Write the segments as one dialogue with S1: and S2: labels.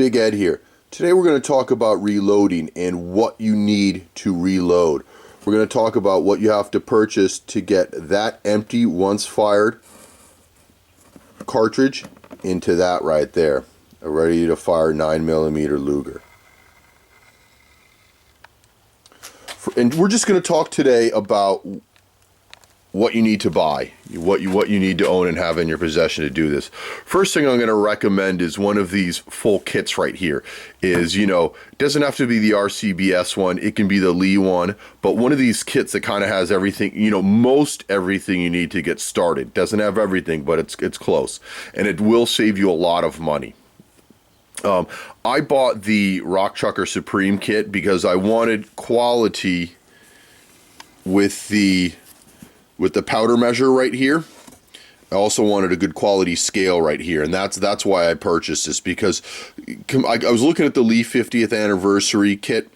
S1: Big Ed here. Today we're going to talk about reloading and what you need to reload. We're going to talk about what you have to purchase to get that empty once fired cartridge into that right there, a ready to fire 9mm Luger. And we're just going to talk today about what you need to buy, what you need to own and have in your possession to do this. First thing I'm going to recommend is one of these full kits right here. Is, it doesn't have to be the Rcbs one, it can be the Lee one, but one of these kits that kind of has everything, most everything you need to get started. Doesn't have everything, but it's close, and it will save you a lot of money. I bought the Rock Chucker Supreme kit because I wanted quality with the powder measure right here. I also wanted a good quality scale right here, and that's why I purchased this, because I was looking at the Lee 50th anniversary kit,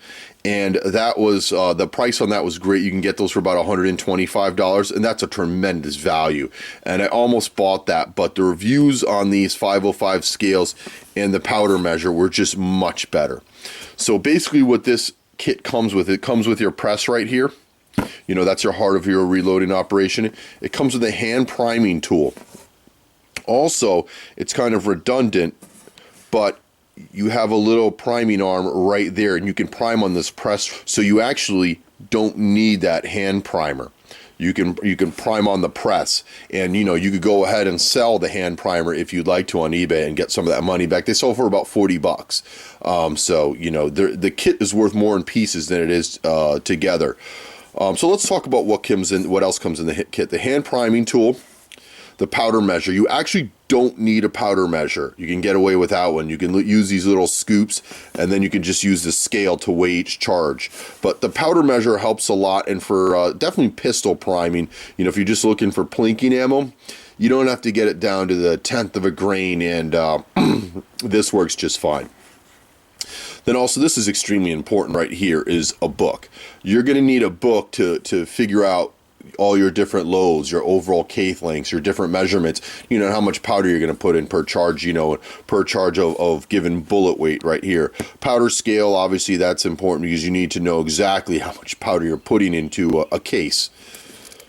S1: and that was the price on that was great. You can get those for about $125, and that's a tremendous value. And I almost bought that, but the reviews on these 505 scales and the powder measure were just much better. So basically what this kit comes with, it comes with your press right here. That's your heart of your reloading operation. It comes with a hand priming tool. Also, it's kind of redundant, but you have a little priming arm right there, and you can prime on this press, so you actually don't need that hand primer. You can prime on the press, and you could go ahead and sell the hand primer if you'd like to on eBay and get some of that money back. They sell for about $40. So the kit is worth more in pieces than it is together. So let's talk about what else comes in the kit. The hand priming tool, the powder measure. You actually don't need a powder measure. You can get away without one. You can use these little scoops, and then you can just use the scale to weigh each charge. But the powder measure helps a lot, and for definitely pistol priming, if you're just looking for plinking ammo, you don't have to get it down to the 1/10 of a grain, and this works just fine. Then also, this is extremely important right here, is a book. You're going to need a book to figure out all your different loads, your overall case lengths, your different measurements, how much powder you're going to put in per charge, per charge of given bullet weight right here. Powder scale, obviously that's important because you need to know exactly how much powder you're putting into a case.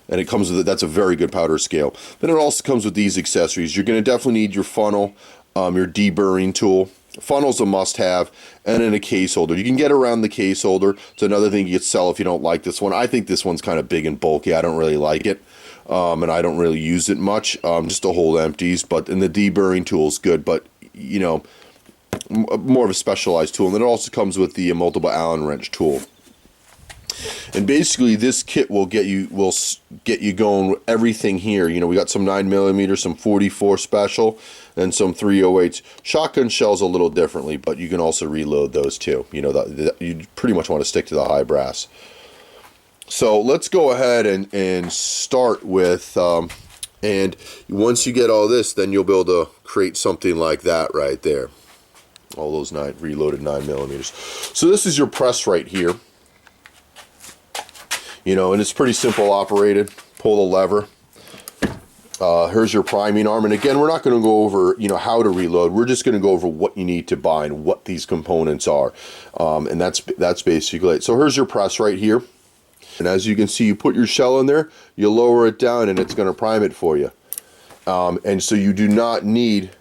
S1: And it comes with that's a very good powder scale. Then it also comes with these accessories. You're going to definitely need your funnel, your deburring tool. Funnel's a must-have, and then a case holder. You can get around the case holder. It's another thing you could sell if you don't like this one. I think this one's kind of big and bulky. I don't really like it, and I don't really use it much, just to hold empties. And the deburring tool is good, but more of a specialized tool. And then it also comes with the multiple Allen wrench tool. And basically, this kit will get you going with everything here. We got some 9mm, some 44 special, and some 308s. Shotgun shells a little differently, but you can also reload those too. You pretty much want to stick to the high brass. So let's go ahead and start with, and once you get all this, then you'll be able to create something like that right there. All those reloaded 9mm. So this is your press right here. And it's pretty simple operated. Pull the lever. Here's your priming arm. And again, we're not going to go over, how to reload. We're just going to go over what you need to buy and what these components are. And that's basically it. So here's your press right here. And as you can see, you put your shell in there, you lower it down, and it's going to prime it for you. And so you do not need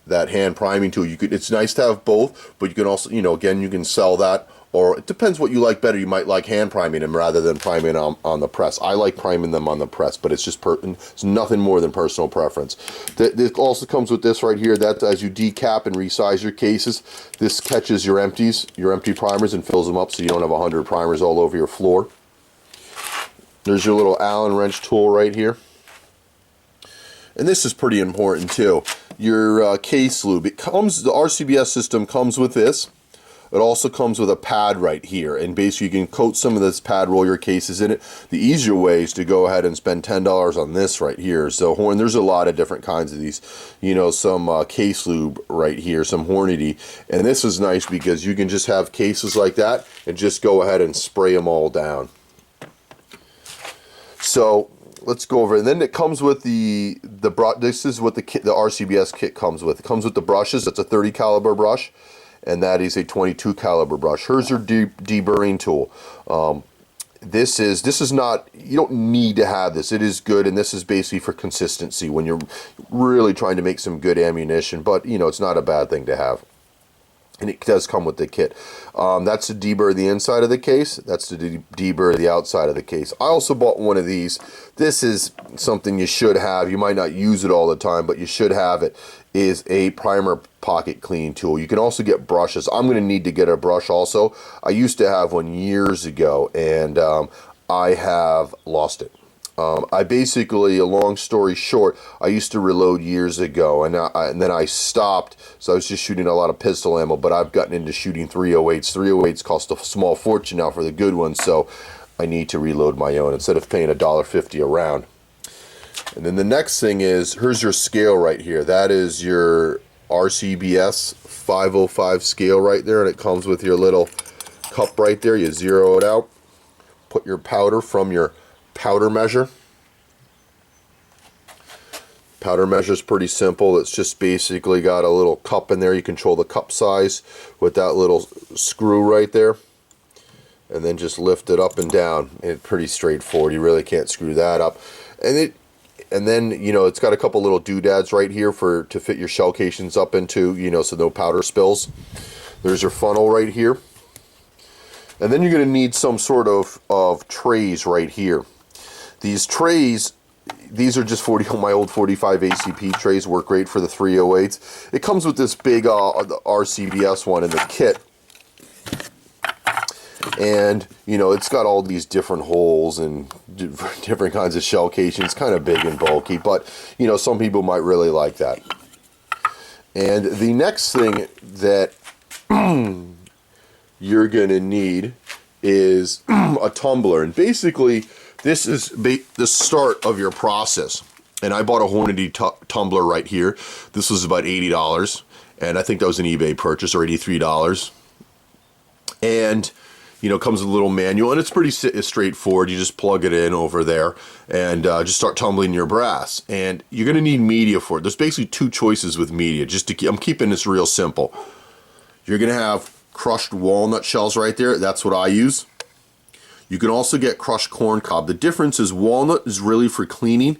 S1: that hand priming tool. It's nice to have both, but you can also, again, you can sell that. Or it depends what you like better. You might like hand priming them rather than priming on the press. I like priming them on the press, but it's just it's nothing more than personal preference. This also comes with this right here. That as you decap and resize your cases, this catches your empty primers and fills them up, so you don't have 100 primers all over your floor. There's your little Allen wrench tool right here. And this is pretty important too. Your case lube. The Rcbs system comes with this. It also comes with a pad right here, and basically you can coat some of this pad, roll your cases in it. The easier way is to go ahead and spend $10 on this right here. So there's a lot of different kinds of these, some case lube right here, some Hornady, and this is nice because you can just have cases like that and just go ahead and spray them all down. So let's go over it. And then it comes with this is what the RCBS kit comes with. It comes with the brushes. That's a 30 caliber brush, and that is a 22 caliber brush. Here's your deburring tool. This is not, you don't need to have this. It is good, and this is basically for consistency when you're really trying to make some good ammunition, but you know, it's not a bad thing to have. And it does come with the kit. That's to deburr the inside of the case. That's to deburr the outside of the case. I also bought one of these. This is something you should have. You might not use it all the time, but you should have it. Is a primer pocket cleaning tool. You can also get brushes. I'm going to need to get a brush also. I used to have one years ago, and I have lost it. I basically, a long story short, I used to reload years ago, and then I stopped, so I was just shooting a lot of pistol ammo, but I've gotten into shooting 308s. 308s cost a small fortune now for the good ones, so I need to reload my own instead of paying $1.50 a round. And then the next thing is, here's your scale right here. That is your Rcbs 505 scale right there, and it comes with your little cup right there. You zero it out, put your powder from your powder measure. Powder measure is pretty simple. It's just basically got a little cup in there. You control the cup size with that little screw right there, and then just lift it up and down. It's pretty straightforward. You really can't screw that up. And then, you know, it's got a couple little doodads right here to fit your shell casings up into, you know, so no powder spills. There's your funnel right here. And then you're going to need some sort of trays right here. These trays, these are just my old 45 ACP trays, work great for the 308s. It comes with this big RCBS one in the kit. And, you know, it's got all these different holes and different kinds of shell casings. Kind of big and bulky, but, you know, some people might really like that. And the next thing that you're going to need is a tumbler. And basically, this is the start of your process. And I bought a Hornady tumbler right here. This was about $80, and I think that was an eBay purchase, or $83. And, you know, it comes with a little manual, and it's pretty straightforward. You just plug it in over there and just start tumbling your brass. And you're going to need media for it. There's basically two choices with media. I'm keeping this real simple. You're going to have crushed walnut shells right there. That's what I use. You can also get crushed corn cob. The difference is walnut is really for cleaning.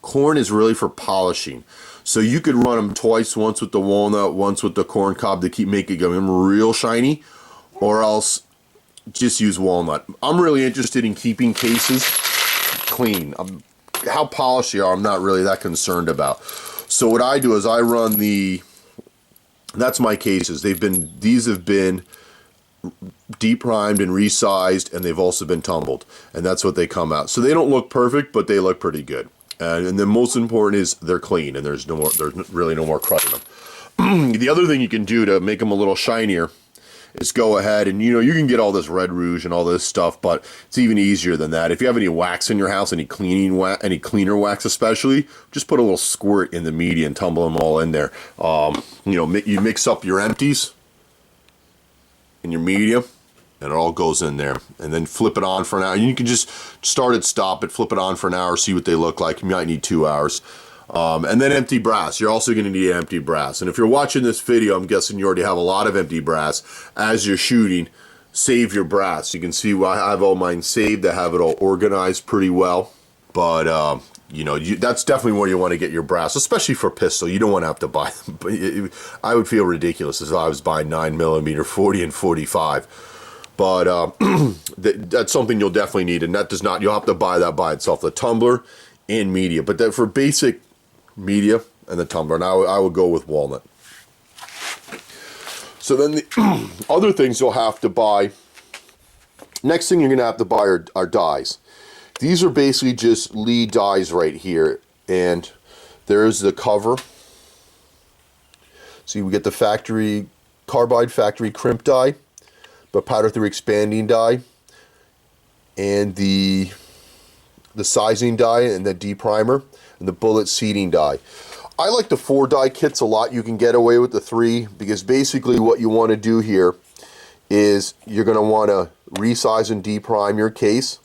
S1: Corn is really for polishing. So you could run them twice, once with the walnut, once with the corn cob to keep making them real shiny, or else just use walnut. I'm really interested in keeping cases clean. How polished they are, I'm not really that concerned about. So what I do is I run that's my cases. These have been deep primed and resized, and they've also been tumbled, and that's what they come out. So they don't look perfect, but they look pretty good. And then most important is they're clean, and there's really no more crud in them. The other thing you can do to make them a little shinier is go ahead and, you know, you can get all this red rouge and all this stuff, but it's even easier than that. If you have any wax in your house, any cleaner wax especially, just put a little squirt in the media and tumble them all in there. You know, you mix up your empties in your media, and it all goes in there, and then flip it on for an hour. You can just start it, stop it, flip it on for an hour, see what they look like. You might need 2 hours. And then empty brass. You're also going to need empty brass. And if you're watching this video, I'm guessing you already have a lot of empty brass. As you're shooting, save your brass. You can see I have all mine saved. I have it all organized pretty well. But, you know, that's definitely where you want to get your brass, especially for pistol. You don't want to have to buy them. But I would feel ridiculous if I was buying 9mm, 40 and 45. But that's something you'll definitely need, and that does not, you'll have to buy that by itself, the tumbler and media. But that for basic media and the tumbler, and I would go with walnut. So then the other things you'll have to buy, next thing you're going to have to buy are dies. These are basically just lead dies right here, and there's the cover. So we get the factory carbide factory crimp die, but powder through expanding die, and the sizing die, and the deprimer, and the bullet seating die. I like the 4 die kits a lot. You can get away with the 3, because basically what you want to do here is you're going to want to resize and deprime your case.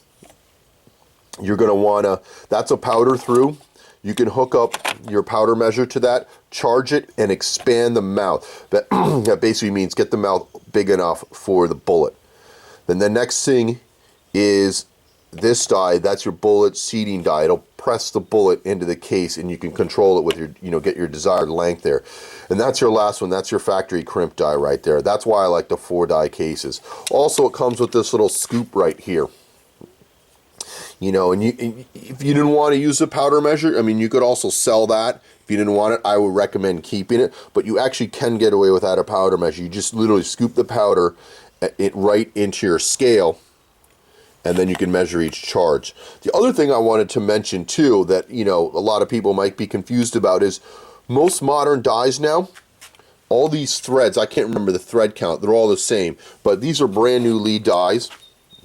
S1: You're going to want to, that's a powder through. You can hook up your powder measure to that, charge it, and expand the mouth. That, that basically means get the mouth big enough for the bullet. Then the next thing is this die. That's your bullet seating die. It'll press the bullet into the case, and you can control it with your, get your desired length there. And that's your last one. That's your factory crimp die right there. That's why I like the 4-die cases. Also, it comes with this little scoop right here. And if you didn't want to use a powder measure, I mean, you could also sell that. If you didn't want it, I would recommend keeping it. But you actually can get away without a powder measure. You just literally scoop the powder right into your scale, and then you can measure each charge. The other thing I wanted to mention too that, a lot of people might be confused about is most modern dies now, all these threads, I can't remember the thread count, they're all the same, but these are brand new lead dies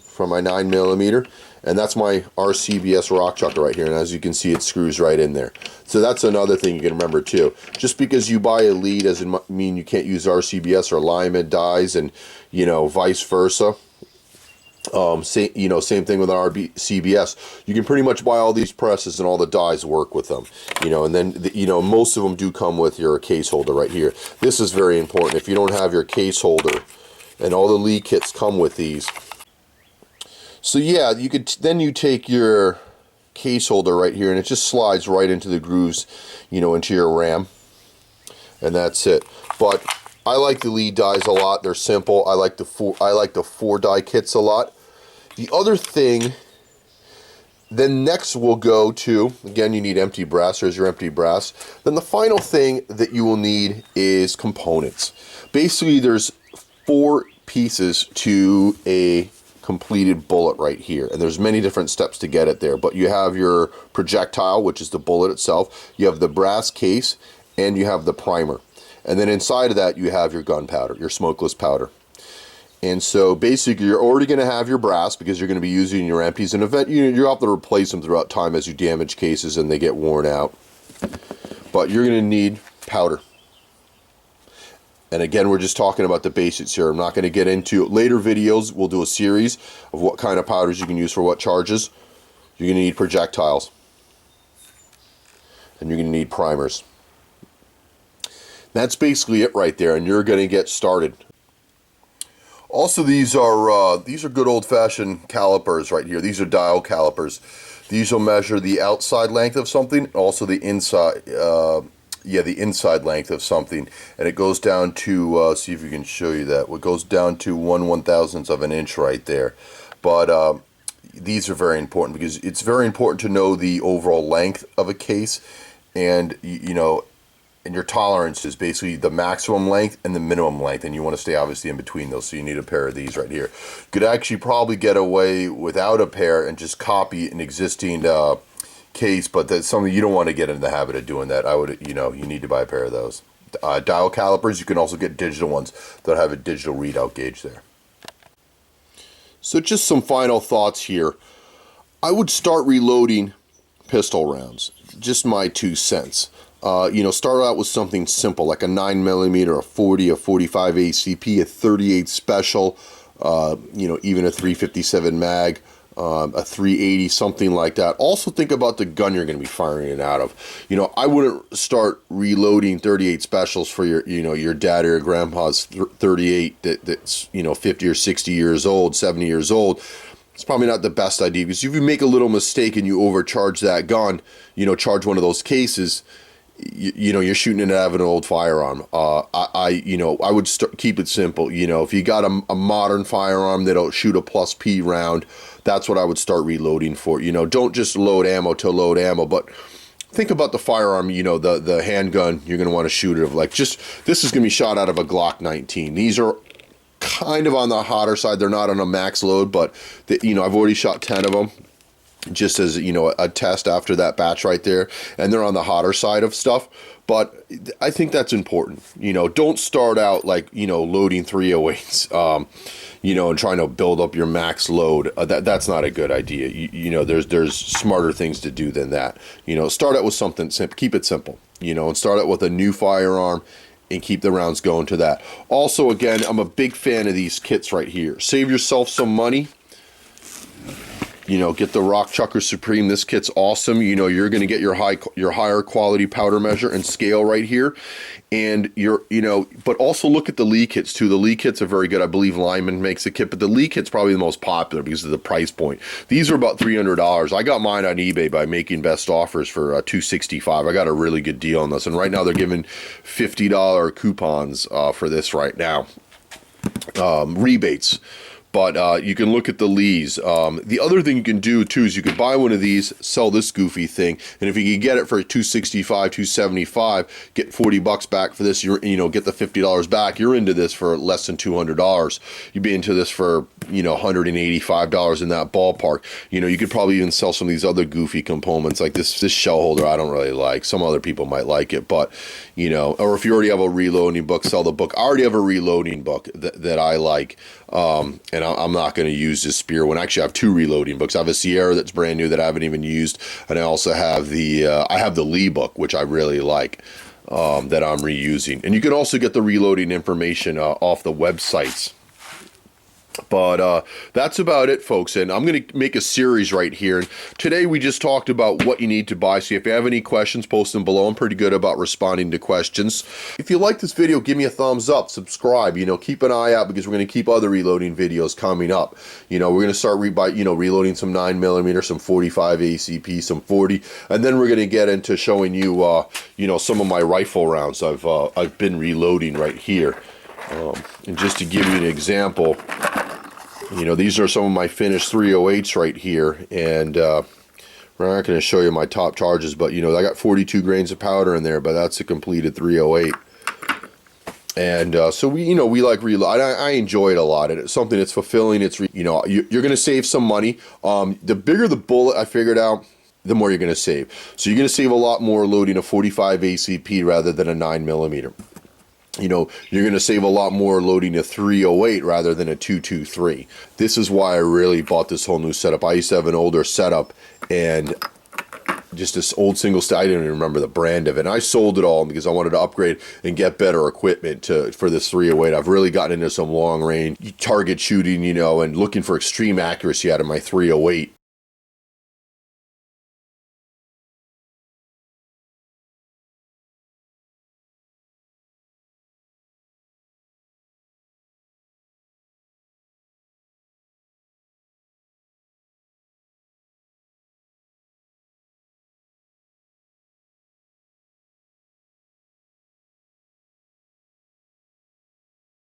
S1: from my 9mm, and that's my Rcbs rock chucker right here, and as you can see, it screws right in there. So that's another thing you can remember too. Just because you buy a lead doesn't mean you can't use Rcbs or Lyman dies, and vice versa. Same thing with Rcbs. You can pretty much buy all these presses and all the dies work with them. And then most of them do come with your case holder right here. This is very important. If you don't have your case holder, and all the lead kits come with these. So yeah, you take your case holder right here, and it just slides right into the grooves, into your ram, and that's it. But I like the lead dies a lot. They're simple. I like the 4-die kits a lot. The other thing, then next we'll go to, again, you need empty brass. There's your empty brass. Then the final thing that you will need is components. Basically, there's 4 pieces to a completed bullet right here, and there's many different steps to get it there. But you have your projectile, which is the bullet itself. You have the brass case, and you have the primer. And then inside of that, you have your gunpowder, your smokeless powder. And so basically, you're already going to have your brass because you're going to be using your empties. And you'll have to replace them throughout time as you damage cases and they get worn out. But you're going to need powder. And again, we're just talking about the basics here. I'm not going to get into later videos. We'll do a series of what kind of powders you can use for what charges. You're going to need projectiles. And you're going to need primers. That's basically it right there, and you're going to get started. Also, these are good old-fashioned calipers right here. These are dial calipers. These will measure the outside length of something, also the inside. The inside length of something, and it goes down to see if we can show you that. It goes down to 1/1000th of an inch right there. But these are very important because it's very important to know the overall length of a case, and and your tolerance is basically the maximum length and the minimum length, and you want to stay obviously in between those, so you need a pair of these right here. You could actually probably get away without a pair and just copy an existing case, but that's something you don't want to get in the habit of doing that. You need to buy a pair of those. Dial calipers, you can also get digital ones that have a digital readout gauge there. So just some final thoughts here. I would start reloading pistol rounds. Just my 2 cents. Start out with something simple like a 9mm, a 40, a 45 ACP, a 38 special, even a 357 mag, a 380, something like that. Also think about the gun you're going to be firing it out of. I wouldn't start reloading 38 specials for your dad or your grandpa's 38 that's 50 or 60 years old, 70 years old. It's probably not the best idea, because if you make a little mistake and you overcharge that gun, charge one of those cases, you're shooting it out of an old firearm. I would keep it simple. If you got a modern firearm that'll shoot a plus P round, that's what I would start reloading for. Don't just load ammo to load ammo, but think about the firearm, the handgun you're going to want to shoot it of. Like, this is going to be shot out of a Glock 19. These are kind of on the hotter side. They're not on a max load, but I've already shot 10 of them. Just as a test after that batch right there, and they're on the hotter side of stuff. But I think that's important. Don't start out like loading 308s, and trying to build up your max load. That's not a good idea. There's smarter things to do than that. Start out with something simple. Keep it simple. And start out with a new firearm and keep the rounds going to that. Also, again, I'm a big fan of these kits right here. Save yourself some money. get the Rock Chucker Supreme. This kit's awesome. You're going to get your higher quality powder measure and scale right here. And but also look at the Lee kits too. The Lee kits are very good. I believe Lyman makes a kit, but the Lee kit's probably the most popular because of the price point. These are about $300. I got mine on eBay by making best offers for $265. I got a really good deal on this, and right now they're giving $50 coupons for this right now. Rebates. But you can look at the Lees. The other thing you can do too is you could buy one of these, sell this goofy thing, and if you can get it for $265, $275, get $40 back for this. Get the $50 back. You're into this for less than $200. You'd be into this for $185 in that ballpark. You could probably even sell some of these other goofy components like this shell holder. I don't really like. Some other people might like it, but or if you already have a reloading book, sell the book. I already have a reloading book that I like. And I'm not going to use this spear one. Actually, I have two reloading books. I have a Sierra that's brand new that I haven't even used, and I also have the Lee book, which I really like, that I'm reusing. And you can also get the reloading information off the websites. But that's about it, folks, and I'm going to make a series right here. And today we just talked about what you need to buy, so if you have any questions, post them below. I'm pretty good about responding to questions. If you like this video, give me a thumbs up, subscribe, keep an eye out because we're going to keep other reloading videos coming up. We're going to start reloading some 9mm, some 45 ACP, some 40, and then we're going to get into showing you, some of my rifle rounds I've been reloading right here. And just to give you an example, these are some of my finished 308s right here, and we're not going to show you my top charges, but I got 42 grains of powder in there, but that's a completed 308. And so we like reload. I enjoy it a lot, and it's something that's fulfilling. It's you're going to save some money. The bigger the bullet, I figured out, the more you're going to save. So you're going to save a lot more loading a 45 ACP rather than a 9mm. You're going to save a lot more loading a 308 rather than a 223. This is why I really bought this whole new setup. I used to have an older setup and just this old single stack. I didn't even remember the brand of it. And I sold it all because I wanted to upgrade and get better equipment for this 308. I've really gotten into some long range target shooting, and looking for extreme accuracy out of my 308.